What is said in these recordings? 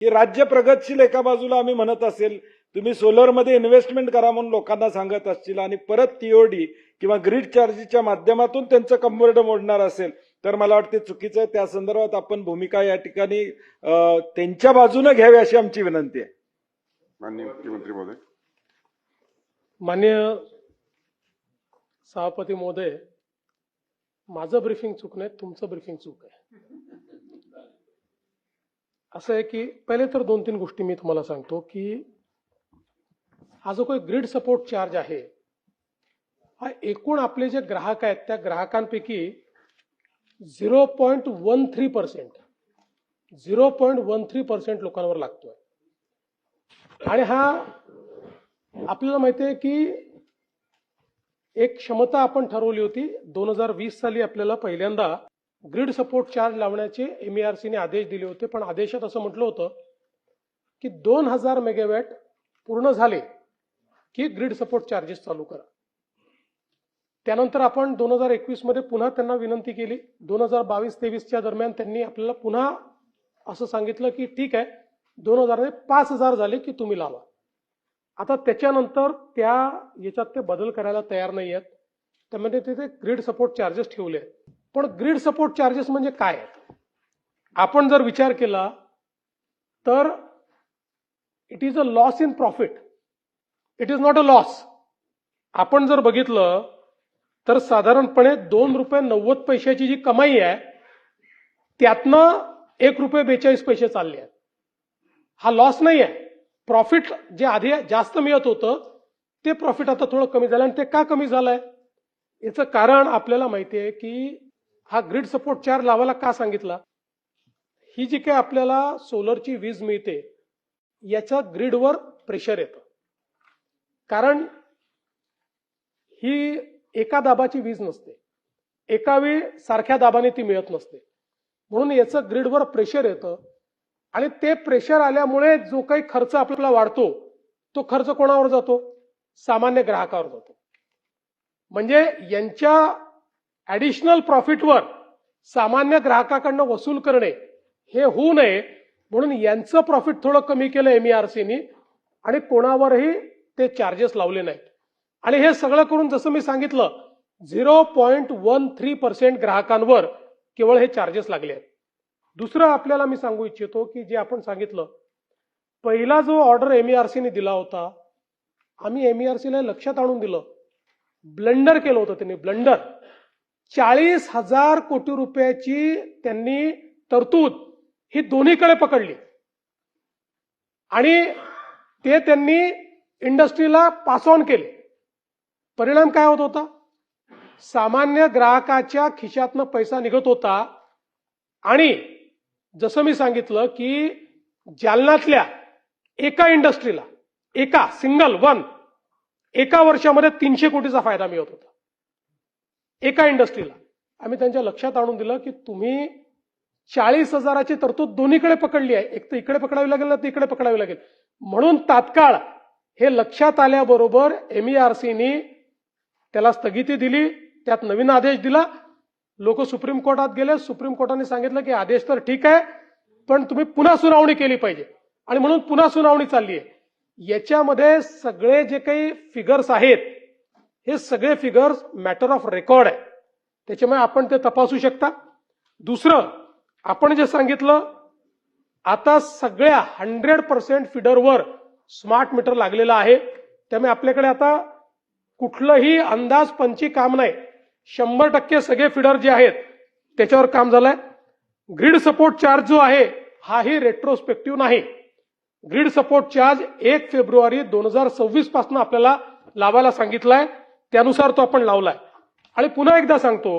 की राज्य प्रगतशील एका बाजूला आम्ही म्हणत असेल, तुम्ही सोलरमध्ये इन्व्हेस्टमेंट करा म्हणून लोकांना सांगत असतील आणि परत टीओडी किंवा ग्रीड चार्जेसच्या माध्यमातून त्यांचं कंबरड मोडणार असेल तर मला वाटते चुकीचं आहे. त्या संदर्भात आपण भूमिका या ठिकाणी त्यांच्या बाजूने घ्यावी अशी आमची विनंती आहे. माननीय मुख्यमंत्री महोदय. माननीय सभापती महोदय, माझं ब्रीफिंग चूक नाही, तुमचं ब्रीफिंग चूक आहे. असं आहे की पहिले तर 2-3 गोष्टी मी तुम्हाला सांगतो की हा जो काही ग्रीड सपोर्ट चार्ज आहे हा एकूण आपले जे ग्राहक आहेत त्या ग्राहकांपैकी 0.13% लोकांवर लागतोय. आणि हा आपल्याला माहिती आहे की एक क्षमता आपण ठरवली होती 2020 साली आपल्याला पहिल्यांदा ग्रीड सपोर्ट चार्ज लावण्याचे MERCने आदेश दिले होते. पण आदेशात असं म्हटलं होतं की 2000 मेगावॅट पूर्ण झाले की ग्रीड सपोर्ट चार्जेस चालू करा. त्यानंतर आपण 2021 मध्ये पुन्हा त्यांना विनंती केली. 2022-23च्या दरम्यान त्यांनी आपल्याला पुन्हा असं सांगितलं की ठीक आहे 2000 ने 5000 झाले की तुम्ही लावा. आता त्याच्यानंतर त्या याच्यात ते बदल करायला तयार नाही आहेत. त्यामध्ये ते ग्रीड सपोर्ट चार्जेस ठेवले आहेत. पण ग्रीड सपोर्ट चार्जेस म्हणजे काय आहेत आपण जर विचार केला तर it is a loss in profit, it is not a loss. आपण जर बघितलं तर साधारणपणे ₹2.90 जी कमाई आहे त्यातनं ₹1.42 चालले आहेत. हा लॉस नाही आहे. प्रॉफिट जे आधी जास्त मिळत होतं ते प्रॉफिट आता थोडं कमी झालं. आणि ते का कमी झालंय याचं कारण आपल्याला माहिती आहे की हा ग्रीड सपोर्ट चार्ज लावायला का सांगितला. ही जी काही आपल्याला सोलरची वीज मिळते याच्या ग्रीडवर प्रेशर येतं. कारण ही एका दाबाची वीज नसते, एका वेळी सारख्या दाबाने ती मिळत नसते. म्हणून याचं ग्रीडवर प्रेशर येतं आणि ते प्रेशर आल्यामुळे जो काही खर्च आपल्याला वाढतो तो खर्च कोणावर जातो, सामान्य ग्राहकावर जातो. म्हणजे यांच्या ऍडिशनल प्रॉफिटवर सामान्य ग्राहकाकडनं वसूल करणे हे होऊ नये म्हणून यांचं प्रॉफिट थोडं कमी केलं MERCने आणि कोणावरही ते चार्जेस लावले नाहीत. आणि हे सगळं करून जसं मी सांगितलं 0.13% ग्राहकांवर केवळ हे चार्जेस लागले आहेत. दुसरं आपल्याला मी सांगू इच्छितो की जे आपण सांगितलं पहिला जो ऑर्डर MERCने दिला होता आम्ही MERCला लक्षात आणून दिलं. ब्लंडर केलं होतं त्यांनी, ब्लंडर. 40,000 कोटी रुपयाची त्यांनी तरतूद ही दोन्हीकडे पकडली आणि ते त्यांनी इंडस्ट्रीला पास ऑन केले. परिणाम काय होत होता, सामान्य ग्राहकाच्या खिशातनं पैसा निघत होता. आणि जसं मी सांगितलं की जालन्यातल्या एका इंडस्ट्रीला एका वर्षामध्ये 300 कोटीचा फायदा मिळत होता. एका इंडस्ट्रीला आम्ही त्यांच्या लक्षात आणून दिलं की तुम्ही 40,000ची तरतूद दोन्हीकडे पकडली आहे, एक तर इकडे पकडावी लागेल ना तर इकडे पकडावी लागेल. म्हणून तात्काळ हे लक्षात आल्याबरोबर MERCने त्याला स्थगिती दिली, त्यात नवीन आदेश दिला. लोक सुप्रीम कोर्टात गेले. सुप्रीम कोर्टाने सांगितलं की आदेश तर ठीक आहे पण तुम्ही पुन्हा सुनावणी केली पाहिजे आणि म्हणून पुन्हा सुनावणी चालली आहे. याच्यामध्ये सगळे जे काही फिगर्स आहेत हे सगळे फिगर्स मॅटर ऑफ रेकॉर्ड आहे, त्याच्यामुळे आपण ते तपासू शकता. दुसरं आपण जे सांगितलं आता सगळ्या 100% फिडरवर स्मार्ट मीटर लागलेलं आहे. त्यामुळे आपल्याकडे आता कुठलंही अंदाजपंची काम नाही, 100% सगळे फिडर जे आहेत त्याच्यावर काम झालंय. ग्रीड सपोर्ट चार्ज जो आहे हाही रेट्रोस्पेक्टिव्ह नाही. ग्रीड सपोर्ट चार्ज 1 फेब्रुवारी 2026 पासून आपल्याला लावायला सांगितलाय, त्यानुसार तो आपण लावलाय. आणि पुन्हा एकदा सांगतो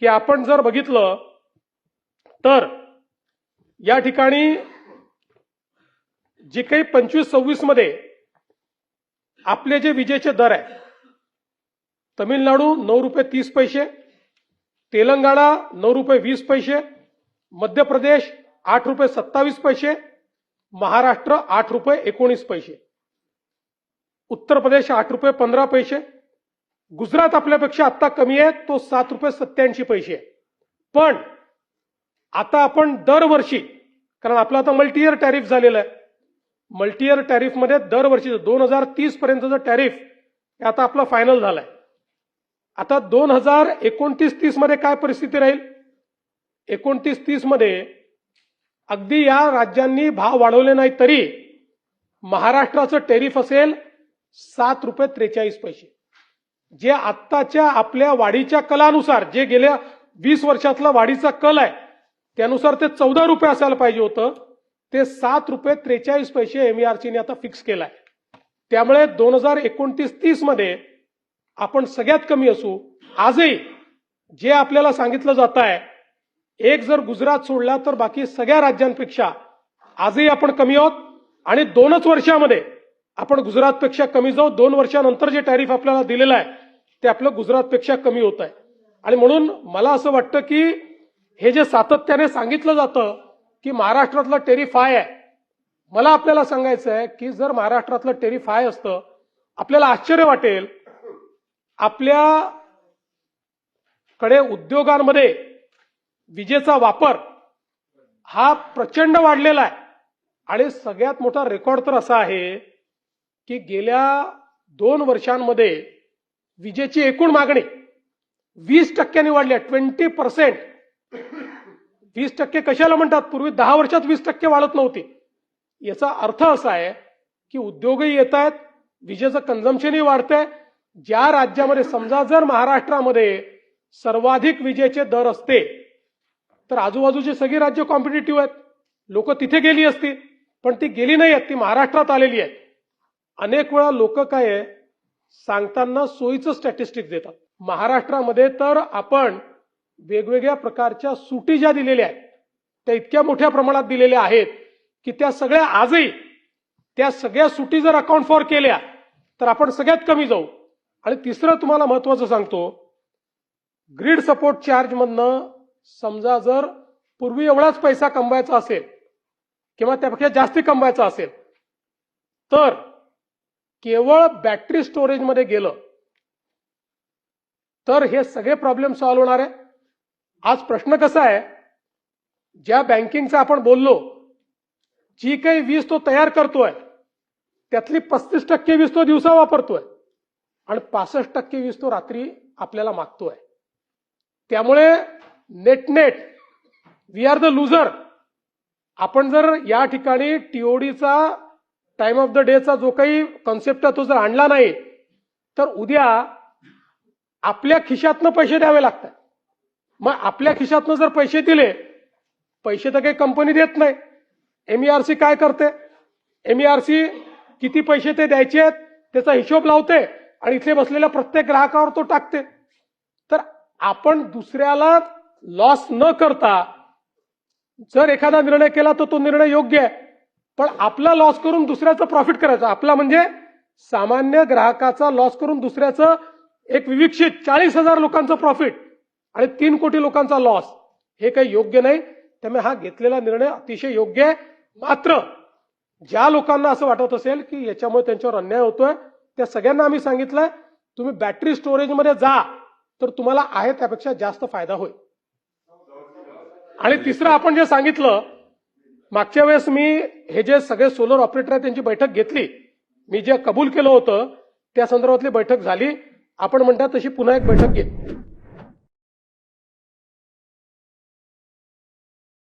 की आपण जर बघितलं तर या ठिकाणी जे काही 25-26 मध्ये आपले जे विजेचे दर आहे, तमिळनाडू ₹9.30, तेलंगणा ₹9.20, मध्य प्रदेश ₹8.27, महाराष्ट्र ₹8.19, उत्तर प्रदेश ₹8.15, गुजरात आपल्यापेक्षा आता कमी आहे, तो ₹7.87 आहे. पण आता आपण दरवर्षी कारण आपलं आता मल्टी इयर टॅरिफ झालेलं आहे. मल्टी इयर टॅरिफमध्ये दरवर्षीचं 2030 पर्यंतचं टॅरिफ हे आता आपलं फायनल झालंय. आता 2029-30 मध्ये काय परिस्थिती राहील? 29-30 मध्ये अगदी या राज्यांनी भाव वाढवले नाही तरी महाराष्ट्राचं टॅरिफ असेल ₹7.43, जे आत्ताच्या आपल्या वाढीच्या कलानुसार, जे गेल्या 20 वर्षातला वाढीचा कल आहे त्यानुसार ते ₹14 असायला पाहिजे होतं, ते ₹7.43 MERCने आता फिक्स केलाय. त्यामुळे 2029-30 मध्ये आपण सगळ्यात कमी असू. आजही जे आपल्याला सांगितलं जात आहे, एक जर गुजरात सोडला तर बाकी सगळ्या राज्यांपेक्षा आजही आपण कमी आहोत आणि 2च वर्षामध्ये आपण गुजरातपेक्षा कमी जाऊ. 2 वर्षानंतर जे टॅरिफ आपल्याला दिलेलं आहे ते आपलं गुजरातपेक्षा कमी होत आहे. आणि म्हणून मला असं वाटतं की हे जे सातत्याने सांगितलं जातं की महाराष्ट्रातलं टॅरिफ हाय आहे, मला आपल्याला सांगायचं आहे की जर महाराष्ट्रातलं टॅरिफ हाय असतं, आपल्याला आश्चर्य वाटेल. आपल्याकडे उद्योगांमध्ये विजेचा वापर हा प्रचंड वाढलेला आहे आणि सगळ्यात मोठा रेकॉर्ड तर असा आहे की गेल्या 2 वर्षांमध्ये विजेची एकूण मागणी 20% वाढली आहे. 20%. 20% कशाला म्हणतात? पूर्वी 10 वर्षात 20% वाढत नव्हती. याचा अर्थ असा आहे की उद्योगही येत आहेत, विजेचं कन्झम्पशनही वाढतंय. ज्या राज्यामध्ये, समजा जर महाराष्ट्रामध्ये सर्वाधिक विजेचे दर असते तर आजूबाजूची सगळी राज्य कॉम्पिटिटिव्ह आहेत, लोक तिथे गेली असती, पण ती गेली नाही आहेत, ती महाराष्ट्रात आलेली आहेत. अनेक वेळा लोक काय आहे सांगताना सोयीचं स्टॅटिस्टिक्स देतात. महाराष्ट्रामध्ये तर आपण वेगवेगळ्या प्रकारच्या सुटी ज्या दिलेल्या आहेत त्या इतक्या मोठ्या प्रमाणात दिलेल्या आहेत की त्या सगळ्या आजही, त्या सगळ्या सुटी जर अकाउंट फॉर केल्या तर आपण सगळ्यात कमी जाऊ. आणि तिसरं तुम्हाला महत्वाचं सांगतो, ग्रीड सपोर्ट चार्ज मधनं समजा जर पूर्वी एवढाच पैसा कमवायचा असेल किंवा त्यापेक्षा जास्ती कमवायचा असेल तर केवळ बॅटरी स्टोरेजमध्ये गेलं तर हे सगळे प्रॉब्लेम सॉल्व्ह होणार आहे. आज प्रश्न कसा आहे, ज्या बँकिंगचा आपण बोललो, जी काही वीज तो तयार करतोय त्यातली 35% वीज तो दिवसा वापरतोय आणि 65% वीज तो रात्री आपल्याला मागतोय. त्यामुळे net we are the loser. आपण जर या ठिकाणी टीओडीचा टाइम ऑफ द डेचा जो काही कॉन्सेप्ट आहे तो जर आणला नाही तर उद्या आपल्या खिशातनं पैसे द्यावे लागतात. मग आपल्या खिशातनं जर पैसे दिले, पैसे तर काही कंपनी देत नाही. MERC काय करते? MERC किती पैसे ते द्यायचे आहेत त्याचा हिशोब लावते आणि इथे बसलेल्या प्रत्येक ग्राहकावर तो टाकते. तर आपण दुसऱ्याला लॉस न करता जर एखादा निर्णय केला तर तो निर्णय योग्य आहे, पण आपला लॉस करून दुसऱ्याचं प्रॉफिट करायचं. आपला म्हणजे सामान्य ग्राहकाचा लॉस करून दुसऱ्याचं एक विविक्षित 40,000 लोकांचं प्रॉफिट आणि 3 कोटी लोकांचा लॉस, हे काही योग्य नाही. त्यामुळे हा घेतलेला निर्णय अतिशय योग्य आहे. मात्र ज्या लोकांना असं वाटत असेल की याच्यामुळे त्यांच्यावर अन्याय होतोय, त्या सगळ्यांना आम्ही सांगितलंय तुम्ही बॅटरी स्टोरेजमध्ये जा तर तुम्हाला आहे त्यापेक्षा जास्त फायदा होईल. आणि तिसरं आपण जे सांगितलं, मागच्या वेळेस मी हे जे सगळे सोलर ऑपरेटर आहेत त्यांची बैठक घेतली, मी जे कबूल केलं होतं त्या संदर्भातली बैठक झाली. आपण म्हणता तशी पुन्हा एक बैठक घेतली.